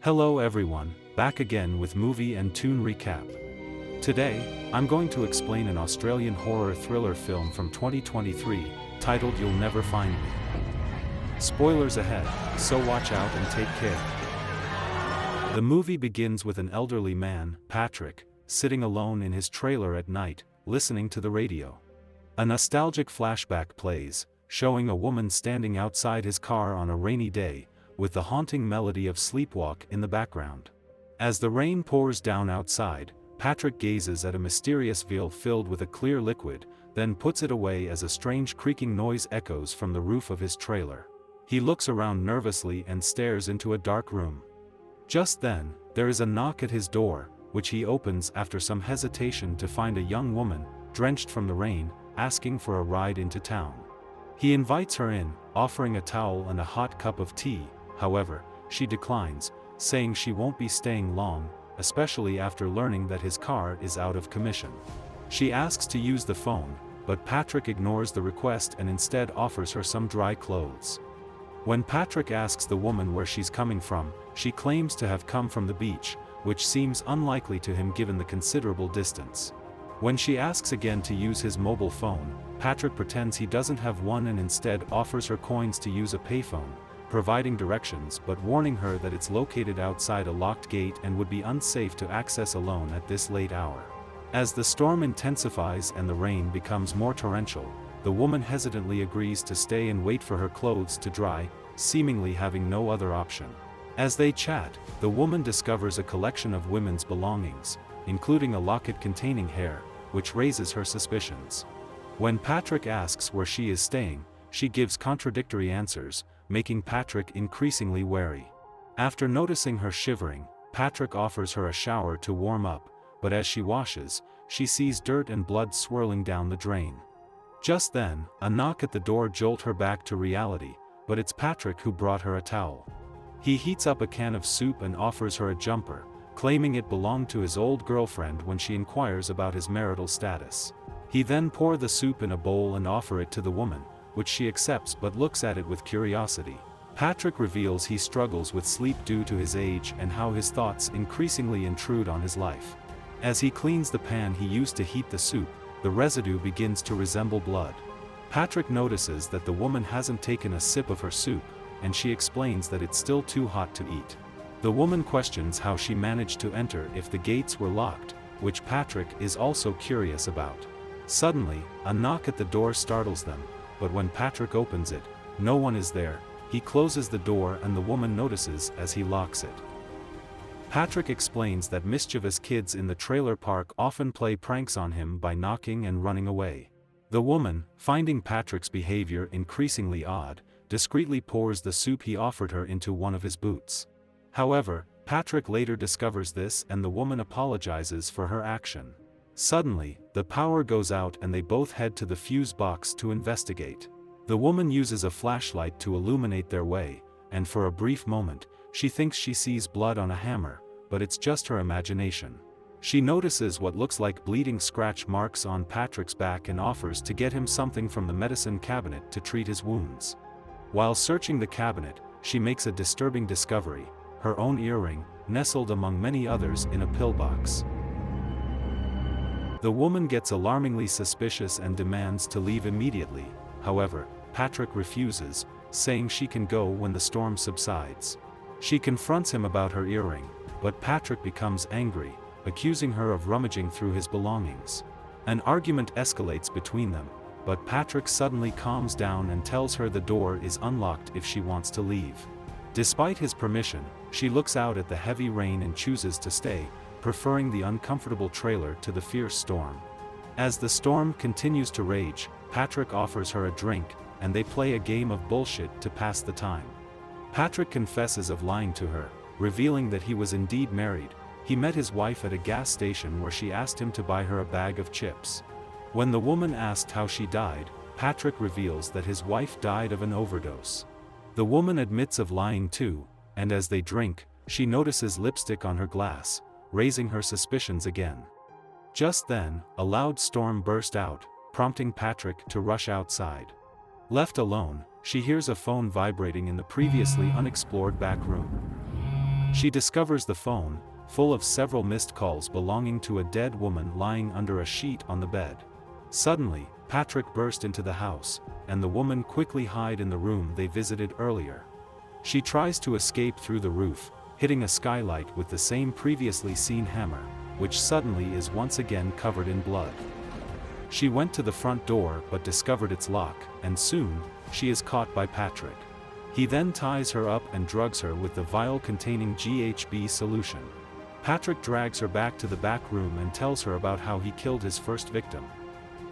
Hello everyone, back again with movie and tune recap. Today, I'm going to explain an Australian horror thriller film from 2023, titled You'll Never Find Me. Spoilers ahead, so watch out and take care. The movie begins with an elderly man, Patrick, sitting alone in his trailer at night, listening to the radio. A nostalgic flashback plays, showing a woman standing outside his car on a rainy day, with the haunting melody of Sleepwalk in the background. As the rain pours down outside, Patrick gazes at a mysterious vial filled with a clear liquid, then puts it away as a strange creaking noise echoes from the roof of his trailer. He looks around nervously and stares into a dark room. Just then, there is a knock at his door, which he opens after some hesitation to find a young woman, drenched from the rain, asking for a ride into town. He invites her in, offering a towel and a hot cup of tea. However, she declines, saying she won't be staying long, especially after learning that his car is out of commission. She asks to use the phone, but Patrick ignores the request and instead offers her some dry clothes. When Patrick asks the woman where she's coming from, she claims to have come from the beach, which seems unlikely to him given the considerable distance. When she asks again to use his mobile phone, Patrick pretends he doesn't have one and instead offers her coins to use a payphone, providing directions but warning her that it's located outside a locked gate and would be unsafe to access alone at this late hour. As the storm intensifies and the rain becomes more torrential, the woman hesitantly agrees to stay and wait for her clothes to dry, seemingly having no other option. As they chat, the woman discovers a collection of women's belongings, including a locket containing hair, which raises her suspicions. When Patrick asks where she is staying, she gives contradictory answers, making Patrick increasingly wary. After noticing her shivering, Patrick offers her a shower to warm up, but as she washes, she sees dirt and blood swirling down the drain. Just then, a knock at the door jolts her back to reality, but it's Patrick who brought her a towel. He heats up a can of soup and offers her a jumper, claiming it belonged to his old girlfriend when she inquires about his marital status. He then pours the soup in a bowl and offers it to the woman, which she accepts but looks at it with curiosity. Patrick reveals he struggles with sleep due to his age and how his thoughts increasingly intrude on his life. As he cleans the pan he used to heat the soup, the residue begins to resemble blood. Patrick notices that the woman hasn't taken a sip of her soup, and she explains that it's still too hot to eat. The woman questions how she managed to enter if the gates were locked, which Patrick is also curious about. Suddenly, a knock at the door startles them, but when Patrick opens it, no one is there. He closes the door and the woman notices as he locks it. Patrick explains that mischievous kids in the trailer park often play pranks on him by knocking and running away. The woman, finding Patrick's behavior increasingly odd, discreetly pours the soup he offered her into one of his boots. However, Patrick later discovers this and the woman apologizes for her action. Suddenly, the power goes out and they both head to the fuse box to investigate. The woman uses a flashlight to illuminate their way, and for a brief moment, she thinks she sees blood on a hammer, but it's just her imagination. She notices what looks like bleeding scratch marks on Patrick's back and offers to get him something from the medicine cabinet to treat his wounds. While searching the cabinet, she makes a disturbing discovery: her own earring, nestled among many others in a pillbox. The woman gets alarmingly suspicious and demands to leave immediately. However, Patrick refuses, saying she can go when the storm subsides. She confronts him about her earring, but Patrick becomes angry, accusing her of rummaging through his belongings. An argument escalates between them, but Patrick suddenly calms down and tells her the door is unlocked if she wants to leave. Despite his permission, she looks out at the heavy rain and chooses to stay, preferring the uncomfortable trailer to the fierce storm. As the storm continues to rage, Patrick offers her a drink, and they play a game of bullshit to pass the time. Patrick confesses of lying to her, revealing that he was indeed married. He met his wife at a gas station where she asked him to buy her a bag of chips. When the woman asked how she died, Patrick reveals that his wife died of an overdose. The woman admits of lying too, and as they drink, she notices lipstick on her glass, raising her suspicions again. Just then, a loud storm burst out, prompting Patrick to rush outside. Left alone, she hears a phone vibrating in the previously unexplored back room. She discovers the phone, full of several missed calls belonging to a dead woman lying under a sheet on the bed. Suddenly, Patrick burst into the house, and the woman quickly hid in the room they visited earlier. She tries to escape through the roof, hitting a skylight with the same previously seen hammer, which suddenly is once again covered in blood. She went to the front door but discovered its lock, and soon, she is caught by Patrick. He then ties her up and drugs her with the vial containing GHB solution. Patrick drags her back to the back room and tells her about how he killed his first victim.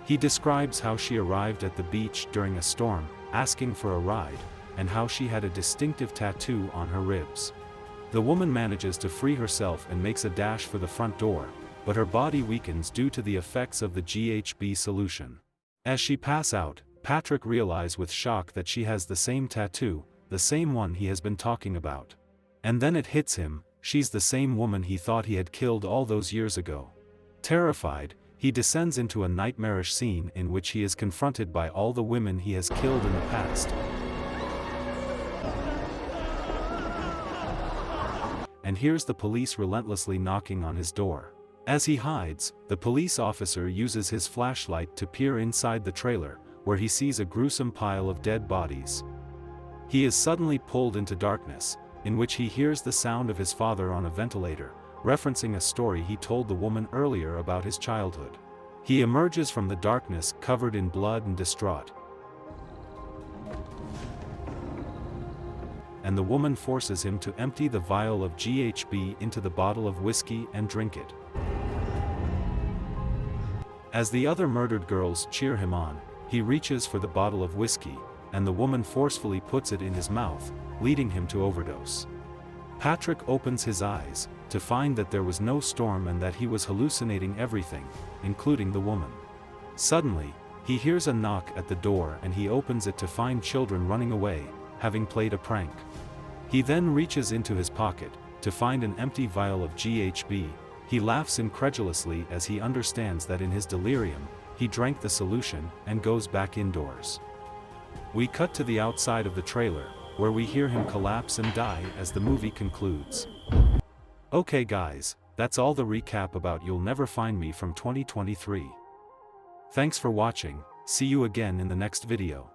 He describes how she arrived at the beach during a storm, asking for a ride, and how she had a distinctive tattoo on her ribs. The woman manages to free herself and makes a dash for the front door, but her body weakens due to the effects of the GHB solution. As she passes out, Patrick realizes with shock that she has the same tattoo, the same one he has been talking about. And then it hits him, she's the same woman he thought he had killed all those years ago. Terrified, he descends into a nightmarish scene in which he is confronted by all the women he has killed in the past. And hears the police relentlessly knocking on his door. As he hides, the police officer uses his flashlight to peer inside the trailer, where he sees a gruesome pile of dead bodies. He is suddenly pulled into darkness, in which he hears the sound of his father on a ventilator, referencing a story he told the woman earlier about his childhood. He emerges from the darkness covered in blood and distraught. And the woman forces him to empty the vial of GHB into the bottle of whiskey and drink it. As the other murdered girls cheer him on, he reaches for the bottle of whiskey, and the woman forcefully puts it in his mouth, leading him to overdose. Patrick opens his eyes, to find that there was no storm and that he was hallucinating everything, including the woman. Suddenly, he hears a knock at the door and he opens it to find children running away, having played a prank. He then reaches into his pocket, to find an empty vial of GHB. He laughs incredulously as he understands that in his delirium, he drank the solution and goes back indoors. We cut to the outside of the trailer, where we hear him collapse and die as the movie concludes. Okay guys, that's all the recap about You'll Never Find Me from 2023. Thanks for watching, see you again in the next video.